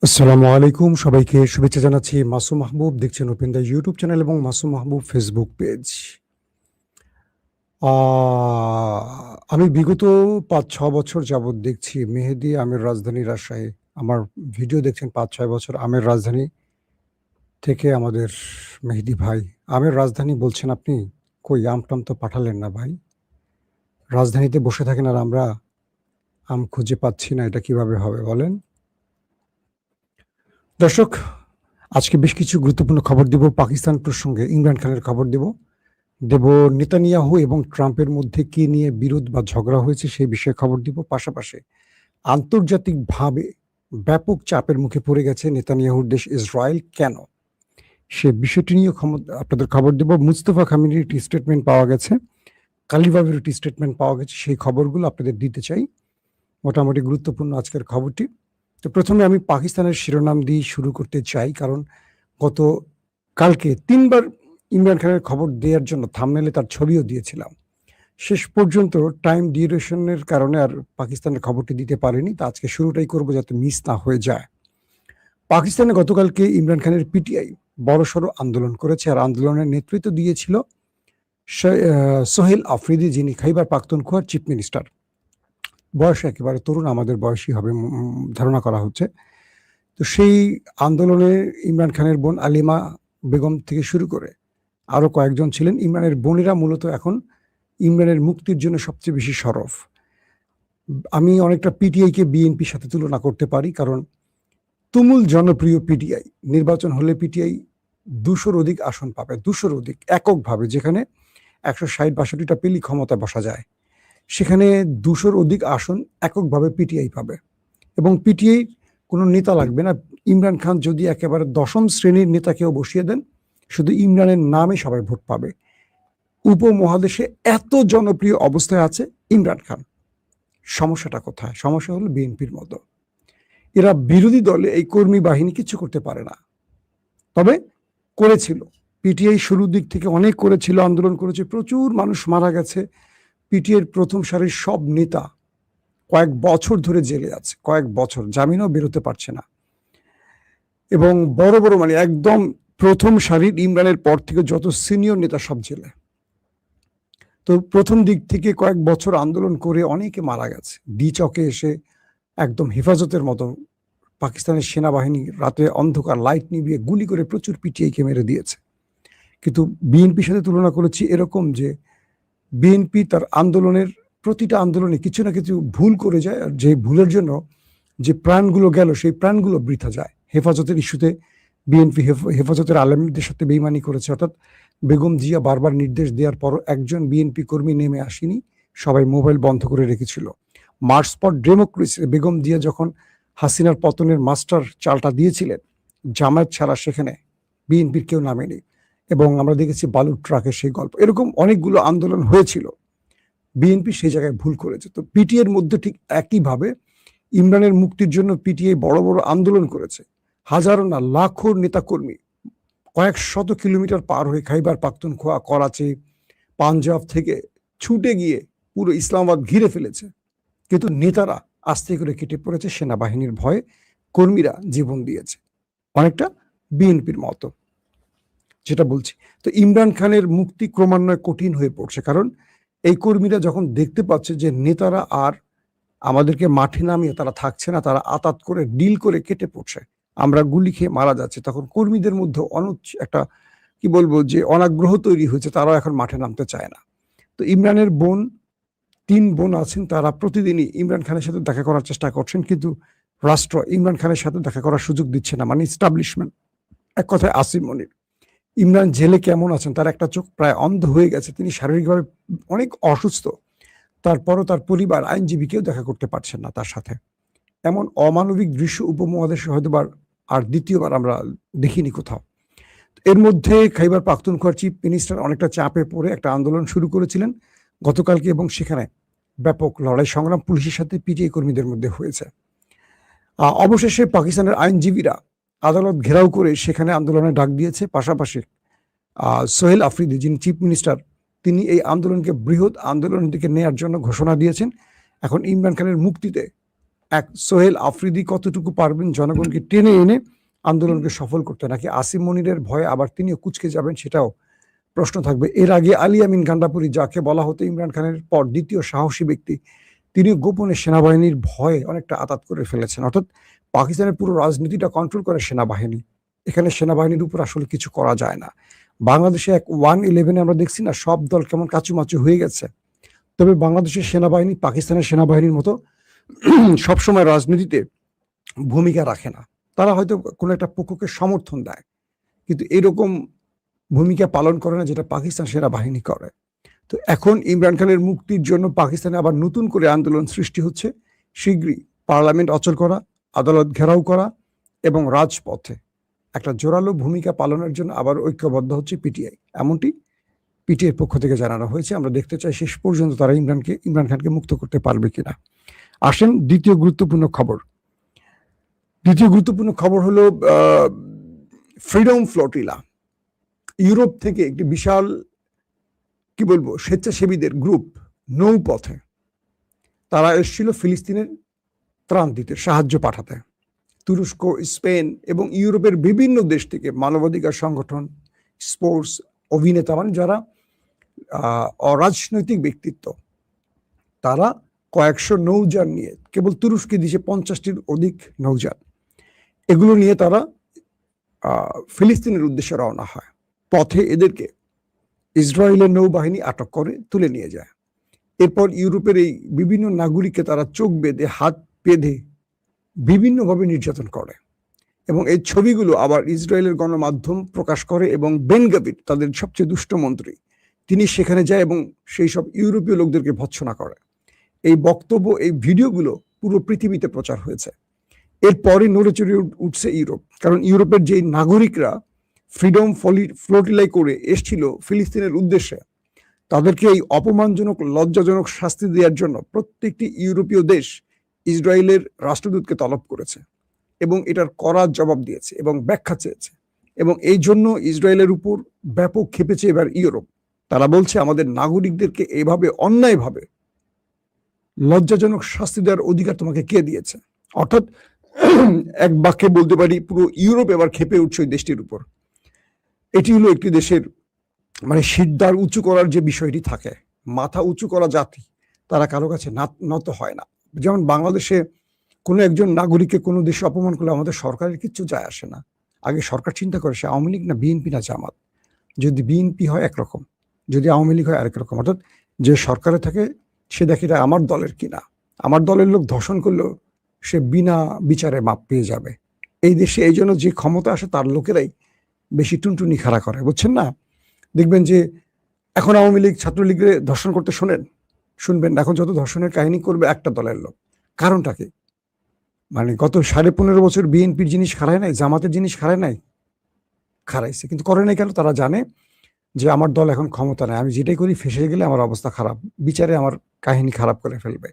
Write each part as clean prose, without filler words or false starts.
আসসালামু আলাইকুম, সবাইকে শুভেচ্ছা জানাচ্ছি। মাসুম মাহবুব দেখছেন ওপেন দ্য ইউটিউব চ্যানেল এবং মাসুম মাহবুব ফেসবুক পেজ। আমি বিগত ৫-৬ বছর যাবৎ দেখছি মেহেদী আমের রাজধানী রাজশাহী। আমার ভিডিও দেখছেন ৫-৬ বছর। আমের রাজধানী থেকে আমাদের মেহেদী ভাই। আমের রাজধানী বলছেন আপনি? কই আম-টাম তো পাঠালেন না ভাই। রাজধানীতে বসে থাকেন আর আমরা আম খুঁজে পাচ্ছি না, এটা কিভাবে হবে বলেন? দর্শক, আজকে বেশ কিছু গুরুত্বপূর্ণ খবর দিব পাকিস্তান প্রসঙ্গে, ইমরান খানের খবর দেব নেতানিয়াহু এবং ট্রাম্পের মধ্যে কি নিয়ে বিরোধ বা ঝগড়া হয়েছে সেই বিষয়ে খবর দিব। পাশাপাশি আন্তর্জাতিকভাবে ব্যাপক চাপের মুখে পড়ে গেছে নেতানিয়াহুর দেশ ইসরায়েল কেন? সে বিষয়টি নিয়ে আপনাদের খবর দেব। মুস্তফা খামেনির একটি স্টেটমেন্ট পাওয়া গেছে, কালিবাবের একটি স্টেটমেন্ট পাওয়া গেছে, সেই খবরগুলো আপনাদের দিতে চাই। মোটামুটি গুরুত্বপূর্ণ আজকের খবরটি। তো প্রথমে আমি পাকিস্তানের শিরোনাম দিয়ে শুরু করতে চাই, কারণ গত কালকে ৩ বার ইমরান খানের খবর দেওয়ার জন্য থাম্বনেইলে তার ছবিও দিয়েছিলাম। শেষ পর্যন্ত টাইম ডিউরেশনের কারণে আর পাকিস্তানের খবরটি দিতে পারিনি। তো আজকে শুরুটাই করব যাতে মিস না হয়ে যায়। পাকিস্তানে গতকালকে ইমরান খানের পিটিআই বড়সড় আন্দোলন করেছে, আর আন্দোলনের নেতৃত্ব দিয়েছিল সোহেল আফ্রিদি, যিনি খাইবার পাখতুনখোয়ার চিফ মিনিস্টার। বয়সে একেবারে তরুণ, আমাদের বয়সী হবে ধারণা করা হচ্ছে। তো সেই আন্দোলনে ইমরান খানের বোন আলিমা বেগম থেকে শুরু করে আরও কয়েকজন ছিলেন। ইমরানের বোনেরা মূলত এখন ইমরানের মুক্তির জন্য সবচেয়ে বেশি সরব। আমি অনেকটা পিটিআইকে বিএনপির সাথে তুলনা করতে পারি, কারণ তুমুল জনপ্রিয় পিটিআই, নির্বাচন হলে পিটিআই ২০০-র অধিক আসন পাবে, ২০০-র অধিক এককভাবে, যেখানে ১৬০-৬২টা পেলেই ক্ষমতা বসা যায়, সেখানে ২০০-র অধিক আসন এককভাবে পিটিআই পাবে। এবং পিটিআই কোনো নেতা লাগবে না। ইমরান খান যদি একেবারে ১০ম শ্রেণীর নেতাকেও বসিয়ে দেন, শুধু ইমরানের নামে সবাই ভোট পাবে। উপমহাদেশে এত জনপ্রিয় অবস্থায় আছে ইমরান খান। সমস্যাটা কোথায়? সমস্যা হলো বিএনপির মতো এরা বিরোধী দলে এই কর্মী বাহিনী কিছু করতে পারে না। তবে করেছিল পিটিআই, শুরুর দিক থেকে অনেক করেছিল, আন্দোলন করেছে, প্রচুর মানুষ মারা গেছে। পিটিআইয়ের প্রথম সারির সব নেতা কয়েক বছর ধরে জেলে আছে, কয়েক বছর, জামিনও বেরোতে পারছে না। এবং বড় বড় মানে একদম প্রথম সারির ইমরানের পর থেকে যত সিনিয়র নেতা সব জেলে। তো প্রথম দিক থেকে কয়েক বছর আন্দোলন করে অনেকে মারা গেছে। ডি চকে এসে একদম হেফাজতের মতো পাকিস্তানের সেনাবাহিনী রাতে অন্ধকার লাইট নিভিয়ে গুলি করে প্রচুর পিটিআইকে মেরে দিয়েছে। কিন্তু বিএনপির সাথে তুলনা করেছি এরকম যে বিএনপি তার আন্দোলনের প্রতিটা আন্দোলনে কিছু না কিছু ভুল করে যায়, আর যে ভুলের জন্য যে প্রাণগুলো গেল সেই প্রাণগুলো বৃথা যায়। হেফাজতের ইস্যুতে বিএনপি হেফাজতের আলেমদের সাথে বেইমানি করেছে, অর্থাৎ বেগম জিয়া বারবার নির্দেশ দেওয়ার পরও একজন বিএনপি কর্মী নেমে আসেনি, সবাই মোবাইল বন্ধ করে রেখেছিল। March for democracy, Begum Zia যখন হাসিনার পতনের মাস্টার চালটা দিয়েছিলেন, জামায়াত ছাড়া সেখানে বিএনপির কেউ নামেনি। এবং আমরা দেখেছি বালুর ট্রাকের সেই গল্প, এরকম অনেকগুলো আন্দোলন হয়েছিল, বিএনপি সেই জায়গায় ভুল করেছে। তো পিটিআইয়ের মধ্যে ঠিক একইভাবে ইমরানের মুক্তির জন্য পিটিআই বড় বড় আন্দোলন করেছে, হাজারো না লাখো নেতাকর্মী কয়েক শত কিলোমিটার পার হয়ে খাইবার পাখতুনখোয়া, করাচি, পাঞ্জাব থেকে ছুটে গিয়ে পুরো ইসলামাবাদ ঘিরে ফেলেছে। কিন্তু নেতারা আস্তে করে কেটে পড়েছে, সেনাবাহিনীর ভয়ে কর্মীরা জীবন দিয়েছে, অনেকটা বিএনপির মতো, যেটা বলছি। তো ইমরান খানের মুক্তি ক্রমান্বয়ে কঠিন হয়ে পড়ছে, কারণ এই কর্মীরা যখন দেখতে পাচ্ছে যে নেতারা আর আমাদেরকে মাঠে নামিয়ে তারা থাকছে না, তারা আতাত করে ডিল করে কেটে পড়ছে, আমরা গুলি খেয়ে মারা যাচ্ছে, তখন কর্মীদের মধ্যে একটা কি বলবো যে অনাগ্রহ তৈরি হয়েছে, তারাও এখন মাঠে নামতে চায় না। তো ইমরানের বোন, ৩ বোন আছেন, তারা প্রতিদিনই ইমরান খানের সাথে দেখা করার চেষ্টা করছেন, কিন্তু রাষ্ট্র ইমরান খানের সাথে দেখা করার সুযোগ দিচ্ছে না, মানে এস্টাবলিশমেন্ট। এক কথায় আসিম মনির। ইমরান জেলে কেমন আছেন, তার একটা চোখ প্রায় অন্ধ হয়ে গেছে, তিনি শারীরিকভাবে অনেক অসুস্থ, তারপরও তার পরিবার আইনজীবী কেউ দেখা করতে পারছেন না তার সাথে। এমন অমানবিক দৃশ্য উপমহাদেশে হয়তোবার আর দ্বিতীয়বার আমরা দেখিনি কোথাও। এর মধ্যে খাইবার পাখতুনখোয়ার চিফ মিনিস্টার অনেকটা চাপে পড়ে একটা আন্দোলন শুরু করেছিলেন গতকালকে, এবং সেখানে ব্যাপক লড়াই সংগ্রাম পুলিশের সাথে পিটিআই কর্মীদের মধ্যে হয়েছে। অবশেষে পাকিস্তানের আইনজীবীরা আদালত ঘেরাও করে সেখানে আন্দোলনের ডাক দিয়েছে। পাশাপাশি সোহেল আফ্রিদি, যিনি চিফ মিনিস্টার, তিনি এই আন্দোলনকে বৃহৎ আন্দোলনের দিকে নেয়ার জন্য ঘোষণা দিয়েছেন। এখন ইমরান খানের মুক্তিতে এক সোহেল আফ্রিদি কতটুকু পারবেন জনগণকে টেনে এনে আন্দোলনকে সফল করতে, নাকি আসিম মনিরের ভয়ে আবার তিনিও কুচকে যাবেন, সেটাও প্রশ্ন থাকবে। এর আগে আলী আমিন গান্ডাপুরি, যাকে বলা হতো ইমরান খানের পর দ্বিতীয় সাহসী ব্যক্তি, তিনি গোপনে সেনাবাহিনীর ভয়ে অনেকটা আঘাত করে ফেলেছেন। অর্থাৎ পাকিস্তানের পুরো রাজনীতিটা কন্ট্রোল করে সেনাবাহিনী। এখানে সেনাবাহিনীর উপর আসলে কিছু করা যায় না। বাংলাদেশে এক 1-11 আমরা দেখছি না, সব দল কেমন কাচুমাচু হয়ে গেছে। তবে বাংলাদেশের সেনাবাহিনী পাকিস্তানের সেনাবাহিনীর মতো সবসময় রাজনীতিতে ভূমিকা রাখে না। তারা হয়তো কোনো একটা পক্ষকে সমর্থন দেয়, কিন্তু এরকম ভূমিকা পালন করে না যেটা পাকিস্তান সেনাবাহিনী করে। তো এখন ইমরান খানের মুক্তির জন্য পাকিস্তানে আবার নতুন করে আন্দোলন সৃষ্টি হচ্ছে। শীঘ্রই পার্লামেন্ট অচল করা, আদালত ঘেরাও করা এবং রাজপথে একটা জোরালো ভূমিকা পালনের জন্য আবার ঐক্যবদ্ধ হচ্ছে পিটিআই, এমনটি পিটিআইয়ের পক্ষ থেকে জানানো হয়েছে। আমরা দেখতে চাই শেষ পর্যন্ত তারা ইমরান খানকে মুক্ত করতে পারবে কিনা। আসেন দ্বিতীয় গুরুত্বপূর্ণ খবর। দ্বিতীয় গুরুত্বপূর্ণ খবর হলো ফ্রিডম ফ্লোটিলা। ইউরোপ থেকে একটি বিশাল কি বলবো স্বেচ্ছাসেবীদের গ্রুপ নৌপথে তারা এসেছিল ফিলিস্তিনের ত্রাণ দিতে, সাহায্য পাঠাতে। তুরস্ক, স্পেন এবং ইউরোপের বিভিন্ন দেশ থেকে মানবাধিকার সংগঠন, স্পোর্টস, অভিনেতা, মানে যারা অরাজনৈতিক ব্যক্তিত্ব, তারা কয়েকশো নৌযান নিয়ে, কেবল তুরস্কে দিয়েছে 50টির অধিক নৌযান, এগুলো নিয়ে তারা ফিলিস্তিনের উদ্দেশ্যে রওনা হয়। পথে এদেরকে ইসরায়েলের নৌবাহিনী আটক করে তুলে নিয়ে যায়। এরপর ইউরোপের এই বিভিন্ন নাগরিককে তারা চোখ বেঁধে, হাত বেঁধে বিভিন্নভাবে নির্যাতন করে এবং এই ছবিগুলো আবার ইসরায়েলের গণমাধ্যম প্রকাশ করে এবং বেন গাভির, তাদের সবচেয়ে দুষ্ট মন্ত্রী, তিনি সেখানে যায় এবং সেই সব ইউরোপীয় লোকদেরকে ভৎসনা করে। এই বক্তব্য, এই ভিডিওগুলো পুরো পৃথিবীতে প্রচার হয়েছে। এরপরে নড়েচড়ে উঠছে ইউরোপ, কারণ ইউরোপের যে নাগরিকরা ফ্রিডম ফ্লোটিলাই করে এসছিল ফিলিস্তিনের উদ্দেশ্যে, তাদেরকে এই অপমানজনক, লজ্জাজনক শাস্তি দেওয়ার জন্য প্রত্যেকটি ইউরোপীয় দেশ ইসরায়েলের রাষ্ট্রদূতকে তলব করেছে এবং এটার কড়া জবাব দিয়েছে এবং ব্যাখ্যা চেয়েছে। এবং এই জন্য ইসরায়েলের উপর ব্যাপক ক্ষেপেছে এবার ইউরোপ। তারা বলছে আমাদের নাগরিকদেরকে এইভাবে অন্যায়ভাবে লজ্জাজনক শাস্তি দেওয়ার অধিকার তোমাকে কে দিয়েছে। অর্থাৎ এক বাক্যে বলতে পারি পুরো ইউরোপ এবার ক্ষেপে উঠছে ওই দেশটির উপর। এটি হলো একটি দেশের মানে শিরদাঁড় উঁচু করার যে বিষয়টি থাকে, মাথা উঁচু করা জাতি, তারা কারো কাছে নত হয় না। যেমন বাংলাদেশে কোনো একজন নাগরিককে কোনো দেশে অপমান করলে আমাদের সরকারের কিচ্ছু যায় আসে না। আগে সরকার চিন্তা করে সে আওয়ামী লীগ না বিএনপি না জামাত। যদি বিএনপি হয় একরকম, যদি আওয়ামী লীগ হয় আরেক রকম। অর্থাৎ যে সরকারে থাকে সে দেখে এটা আমার দলের কিনা, আমার দলের লোক ধর্ষণ করলেও সে বিনা বিচারে মাপ পেয়ে যাবে। এই দেশে এই জন্য যে ক্ষমতা আসে তার লোকেরাই বেশি টুনটুনি খাড়া করে, বুঝছেন না? দেখবেন যে এখন আওয়ামী লীগ, ছাত্রলীগের ধর্ষণ করতে শুনবেন এখন যত ধর্ষণের কাহিনী করবে একটা দলের লোক। কারণটা কি? মানে গত 15.5 বছর বিএনপির জিনিস খারায় নাই, জামাতের জিনিস খারায় নাই, খারাইছে, কিন্তু করে নাই কেন? তারা জানে যে আমার দল এখন ক্ষমতা নেই, আমি যেটাই করি ফেসে গেলে আমার অবস্থা খারাপ, বিচারে আমার কাহিনী খারাপ করে ফেলবে।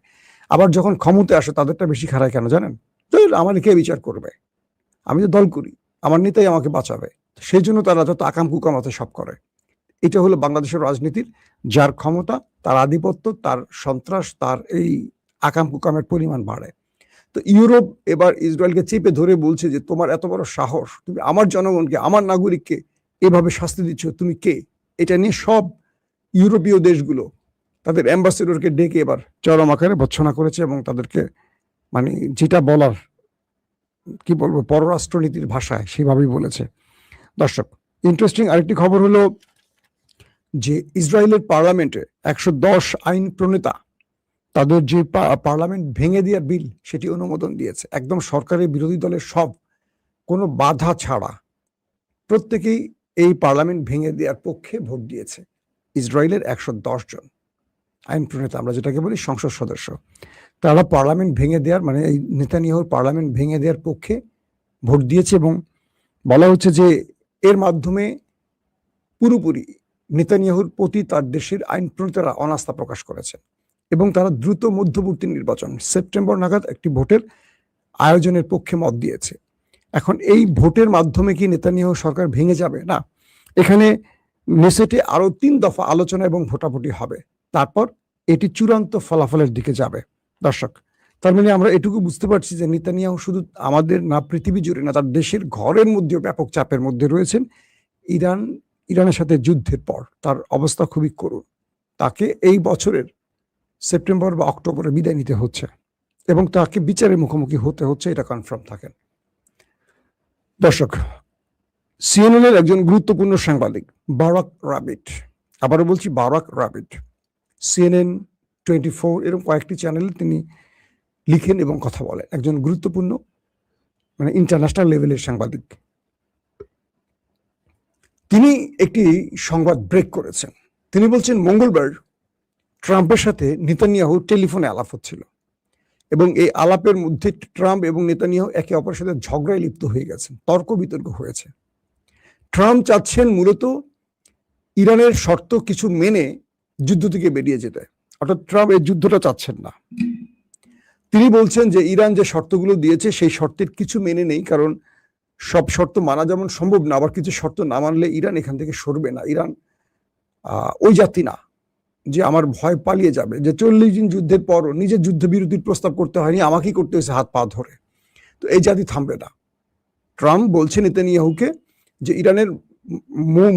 আবার যখন ক্ষমতা আসে তাদেরটা বেশি খারায় কেন জানেন? আমার কে বিচার করবে, আমি তো দল করি, আমার নেতাই আমাকে বাঁচাবে। সেই জন্য তারা যত আকাম কুকামাতে সব করে। এটা হলো বাংলাদেশের রাজনীতির, যার ক্ষমতা, তার আধিপত্য, তার সন্ত্রাস, তার এই আকাম কুকামের পরিমাণ বাড়ে। তো ইউরোপ এবার ইসরায়েলকে চেপে ধরে বলছে যে তোমার এত বড় সাহস, তুমি আমার জনগণকে, আমার নাগরিককে এভাবে শাস্তি দিচ্ছ, তুমি কে? এটা নিয়ে সব ইউরোপীয় দেশগুলো তাদের অ্যাম্বাসেডরকে ডেকে এবার চরম আকারে ভৎসনা করেছে এবং তাদেরকে মানে যেটা বলার, কি বলবো, পররাষ্ট্রনীতির ভাষায় সেভাবেই বলেছে। দর্শক, ইন্টারেস্টিং আরেকটি খবর হলো যে ইসরায়েলের পার্লামেন্টে 110 আইন প্রণেতা তাদের যে পার্লামেন্ট ভেঙে দেওয়ার বিল, সেটি অনুমোদন দিয়েছে। একদম সরকারের বিরোধী দলের সব, কোনো বাধা ছাড়া প্রত্যেকেই এই পার্লামেন্ট ভেঙে দেওয়ার পক্ষে ভোট দিয়েছে। ইসরায়েলের 110 জন আইন প্রণেতা, আমরা যেটাকে বলি সংসদ সদস্য, তারা পার্লামেন্ট ভেঙে দেওয়ার, মানে এই নেতানিয়াহুর পার্লামেন্ট ভেঙে দেওয়ার পক্ষে ভোট দিয়েছে। এবং বলা হচ্ছে যে এর মাধ্যমে পুরোপুরি নেতানিয়াহুর প্রতি তার দেশের আইন প্রণেতারা অনাস্থা প্রকাশ করেছে এবং তারা দ্রুত মধ্যবর্তী নির্বাচন সেপ্টেম্বর নাগাদ একটি ভোটের আয়োজনের পক্ষে মত দিয়েছে। এখন এই ভোটের মাধ্যমে কি নেতানিয়াহু সরকার ভেঙে যাবে? না, এখানে নেসেটে আরো 3 দফা আলোচনা এবং ভোটাভুটি হবে, তারপর এটি চূড়ান্ত ফলাফলের দিকে যাবে। দর্শক, তার মানে আমরা এটুকু বুঝতে পারছি যে নেতানিয়াহু শুধু আমাদের না, পৃথিবী জুড়ে না, তার দেশের ঘরের মধ্যেও ব্যাপক চাপের মধ্যে রয়েছেন। ইরানের সাথে যুদ্ধের পর তার অবস্থা খুবই করুণ। তাকে এই বছরের সেপ্টেম্বর বা অক্টোবরে বিদায় নিতে হচ্ছে এবং তাকে বিচারের মুখোমুখি হতে হচ্ছে, এটা কনফার্ম থাকেন। দর্শক, সিএনএন-এর একজন গুরুত্বপূর্ণ সাংবাদিক বারাক রাবিট, আবারও বলছি বারাক রাবিট, CNN 24 এরকম কয়েকটি চ্যানেলে তিনি লিখেন এবং কথা বলেন, একজন গুরুত্বপূর্ণ মানে ইন্টারন্যাশনাল লেভেলের সাংবাদিক। তিনি একটি সংবাদ ব্রেক করেছেন। তিনি বলছেন মঙ্গলবার ট্রাম্পের সাথে নেতানিয়াহু টেলিফোনে আলাপ হচ্ছিল এবং এই আলাপের মধ্যে ট্রাম্প এবং নেতানিয়াহু একে অপরের সাথে ঝগড়ায় লিপ্ত হয়ে গেছেন, তর্ক বিতর্ক হয়েছে। ট্রাম্প চাচ্ছেন মূলত ইরানের শর্ত কিছু মেনে যুদ্ধ থেকে বেরিয়ে যেতে, অর্থাৎ ট্রাম্প এই যুদ্ধটা চাচ্ছেন না। তিনি বলছেন যে ইরান যে শর্তগুলো দিয়েছে সেই শর্তের কিছু মেনে নেই, কারণ সব শর্ত মানা যেমন সম্ভব না, আবার কিছু শর্ত না মানলে ইরান এখান থেকে সরবে না। ইরান ওই জাতি না যে আমার ভয় পালিয়ে যাবে, যে 40 দিন যুদ্ধের পরও নিজের যুদ্ধবিরতির প্রস্তাব করতে হয়নি, আমাকেই করতে হয়েছে হাত পা ধরে। তো এই জাতি থামবে না। ট্রাম্প বলছে নেতানিয়াহুকে যে ইরানের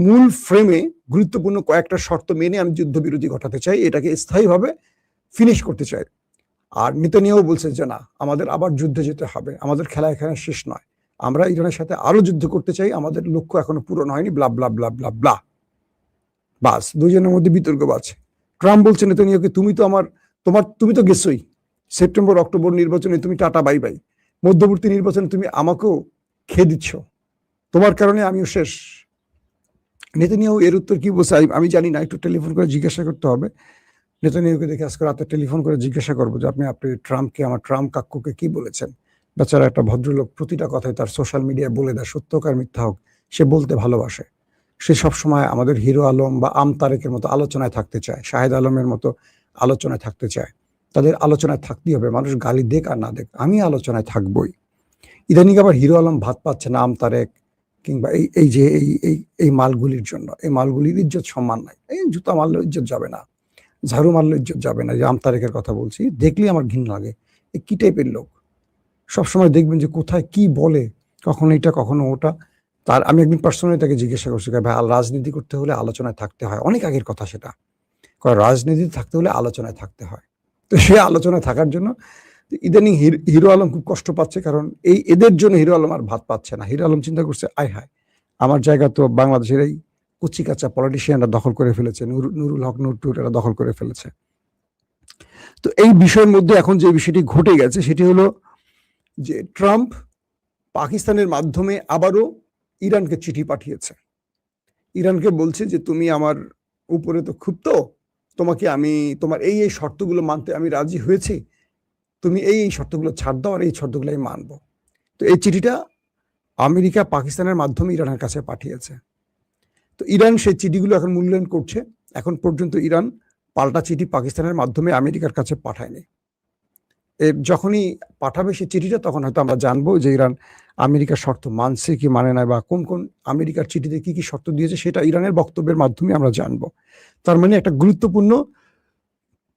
মূল ফ্রেমে গুরুত্বপূর্ণ কয়েকটা শর্ত মেনে আমি যুদ্ধবিরতি ঘটাতে চাই, এটাকে স্থায়ীভাবে ফিনিশ করতে চাই। আর নেতানিয়াহু বলছে যে না, আমাদের আবার যুদ্ধে যেতে হবে, আমাদের খেলা এখানে শেষ নয়, আমরা ইরানের সাথে আরো যুদ্ধ করতে চাই, আমাদের লক্ষ্য এখনো পূরণ হয়নি, ব্লা ব্লা ব্লা ব্লা ব্লা। বাস, দুজনের মধ্যে বিতর্ক বাড়ছে। ট্রাম্প বলছে নেতানিয়াহুকে তুমি তো গেছোই, সেপ্টেম্বর অক্টোবর নির্বাচনে তুমি টাটা বাই বাই, মধ্যবর্তী নির্বাচনে তুমি আমাকেও খেয়ে দিচ্ছ, তোমার কারণে আমিও শেষ। নেতানিয়াহু এর উত্তর কি বলছে আমি জানি না, একটু টেলিফোন করে জিজ্ঞাসা করতে হবে। নেতানিয়াহুকে দেখে আজকে রাতে টেলিফোন করে জিজ্ঞাসা করবো যে আপনি ট্রাম্পকে, আমার ট্রাম্প কাকুকে কি বলেছেন। বেচারা একটা ভদ্রলোক প্রতিটা কথায় তার সোশ্যাল মিডিয়ায় বলে দেয়, সত্য হোক আর মিথ্যা হোক, সে বলতে ভালোবাসে। সে সবসময় আমাদের হিরো আলম বা তারেকের মতো আলোচনায় থাকতে চায়, শাহেদ আলমের মতো আলোচনায় থাকতে চায়। তাদের আলোচনায় থাকতেই হবে, মানুষ গালি দেখ আর না দেখ, আমি আলোচনায় থাকবই। ইদানিং আবার হিরো আলম ভাত পাচ্ছে না তারেক কিংবা এই মালগুলির জন্য। এই মালগুলির ইজ্জত সম্মান নাই, এই জুতা মারলেও ইজ্জত যাবে না, ঝাড়ু মারলেও ইজ্জত যাবে না। যে তারেকের কথা বলছি, দেখলেই আমার ঘৃণা লাগে। এই কি টাইপের লোক, সবসময় দেখবেন যে কোথায় কি বলে, কখনো এটা কখনো ওটা। তার আমি একদিন পার্সোনালি তাকে জিজ্ঞাসা করছি, ভাই রাজনীতি করতে হলে আলোচনায় থাকতে হয়, অনেক আগের কথা সেটা, রাজনীতি থাকতে হলে আলোচনায় থাকতে হয়। তো সে আলোচনায় থাকার জন্য ইদানিং হিরো আলম খুব কষ্ট পাচ্ছে, কারণ এদের জন্য হিরো আলম আর ভাত পাচ্ছে না। হিরো আলম চিন্তা করছে, আয় হায়, আমার জায়গা তো বাংলাদেশের এই কুচি কাঁচা পলিটিশিয়ানরা দখল করে ফেলেছে, নুরুল হক নুরটুর এরা দখল করে ফেলেছে। তো এই বিষয়ের মধ্যে এখন যে বিষয়টি ঘটে গেছে সেটি হলো যে ট্রাম্প পাকিস্তানের মাধ্যমে আবারও ইরানকে চিঠি পাঠিয়েছে। ইরানকে বলছে যে তুমি আমার উপরে তো ক্ষুব্ধ, তোমাকে আমি তোমার এই শর্তগুলো মানতে আমি রাজি হয়েছি, তুমি এই শর্তগুলো ছাড় দাও আর এই শর্তগুলো আমি মানবো। তো এই চিঠিটা আমেরিকা পাকিস্তানের মাধ্যমে ইরানের কাছে পাঠিয়েছে। তো ইরান সেই চিঠিগুলো এখন মূল্যায়ন করছে। এখন পর্যন্ত ইরান পাল্টা চিঠি পাকিস্তানের মাধ্যমে আমেরিকার কাছে পাঠায়নি। যখনই পাঠাবে সেই চিঠিটা, তখন হয়তো আমরা জানবো যে ইরান আমেরিকার শর্ত মানছে কি মানে না, বা কোন কোন আমেরিকার চিঠিতে কি কি শর্ত দিয়েছে সেটা ইরানের বক্তব্যের মাধ্যমে আমরা জানবো। তার মানে একটা গুরুত্বপূর্ণ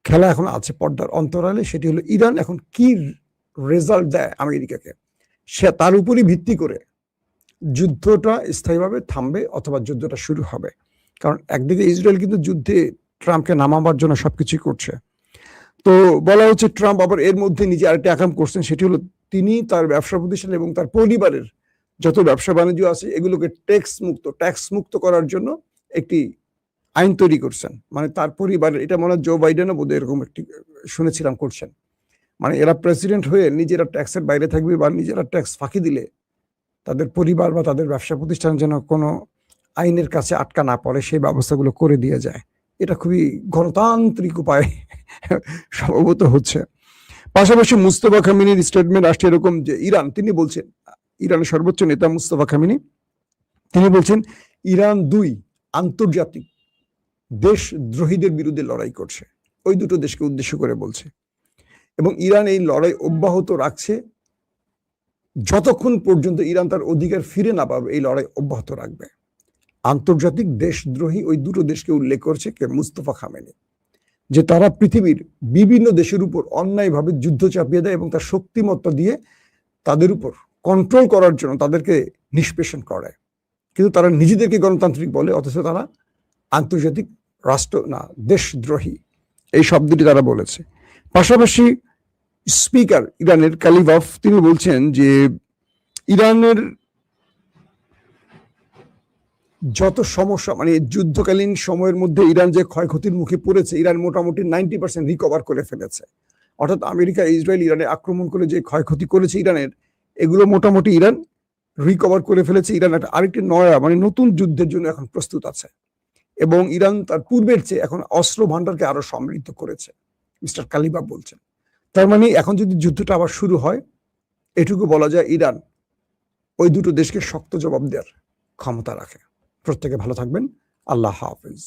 খেলা এখন আছে পর্দার অন্তরালে, সেটি হলো ইরান এখন কি রেজাল্ট দেয় আমেরিকাকে, সে তার উপরই ভিত্তি করে যুদ্ধটা স্থায়ীভাবে থামবে অথবা যুদ্ধটা শুরু হবে। কারণ একদিকে ইসরায়েল কিন্তু যুদ্ধে ট্রাম্পকে নামাবার জন্য সবকিছুই করছে। তো বলা হচ্ছে ট্রাম্প আবার এর মধ্যে নিজে আরেকটা আকাম করছেন, সেটি হলো তিনি তার ব্যবসা প্রতিষ্ঠান এবং তার পরিবারের যত ব্যবসা বাণিজ্য আছে এগুলোকে ট্যাক্স মুক্ত করার জন্য একটি আইন তৈরি করছেন। মানে তার পরিবারের, এটা মনে হয় জো বাইডেনও বোধহয় এরকম একটি শুনেছিলাম করছেন, মানে এরা প্রেসিডেন্ট হয়ে নিজেরা ট্যাক্সের বাইরে থাকবে বা নিজেরা ট্যাক্স ফাঁকি দিলে তাদের পরিবার বা তাদের ব্যবসা প্রতিষ্ঠান যেন কোনো আইনের কাছে আটকা না পড়ে, সেই ব্যবস্থাগুলো করে দিয়ে যায়। এটা খুবই গণতান্ত্রিক উপায় সম্ভবত হচ্ছে। পাশাপাশি মুস্তফা খামেনির স্টেটমেন্ট আসছে এরকম যে তিনি বলছেন, ইরানের সর্বোচ্চ নেতা মুস্তফা খামেনি, তিনি বলছেন ইরান 2 আন্তর্জাতিক দেশদ্রোহীদের বিরুদ্ধে লড়াই করছে, ওই দুটো দেশকে উদ্দেশ্য করে বলছে। এবং ইরান এই লড়াই অব্যাহত রাখছে যতক্ষণ পর্যন্ত ইরান তার অধিকার ফিরে না পাবে, এই লড়াই অব্যাহত রাখবে। আন্তর্জাতিক দেশদ্রোহী ওই দুটো দেশকে উল্লেখ করছে কে, মুস্তফা খামেনি। যে তারা পৃথিবীর বিভিন্ন দেশের উপর অন্যায়ভাবে যুদ্ধ চাপিয়ে দেয় এবং তার শক্তিমত্তা দিয়ে তাদের উপর কন্ট্রোল করার জন্য তাদেরকে নিষ্পেষণ করে, কিন্তু তারা নিজেদেরকে গণতান্ত্রিক বলে, অথচ তারা আন্তর্জাতিক রাষ্ট্র না, দেশদ্রোহী এই শব্দটি তারা বলেছে। পাশাপাশি স্পিকার ইরানের কালিবাফ তিনি বলছেন যে ইরানের যত সমস্যা, মানে যুদ্ধকালীন সময়ের মধ্যে ইরান যে ক্ষয়ক্ষতির মুখে পড়েছে, ইরান মোটামুটি 90% রিকভার করে ফেলেছে। অর্থাৎ আমেরিকা, ইসরায়েল ইরানে আক্রমণ করে যে ক্ষয়ক্ষতি করেছে ইরানের, এগুলো মোটামুটি ইরান রিকভার করে ফেলেছে। ইরান আরেকটি মানে নতুন যুদ্ধের জন্য এখন প্রস্তুত আছে, এবং ইরান তার পূর্বের চেয়ে এখন অস্ত্র ভান্ডারকে আরো সমৃদ্ধ করেছে, মিস্টার কালিবাফ বলছেন। তার মানে এখন যদি যুদ্ধটা আবার শুরু হয়, এটুকু বলা যায় ইরান ওই দুটো দেশকে শক্ত জবাব দেওয়ার ক্ষমতা রাখে। প্রত্যেকে ভালো থাকবেন। আল্লাহ হাফেজ।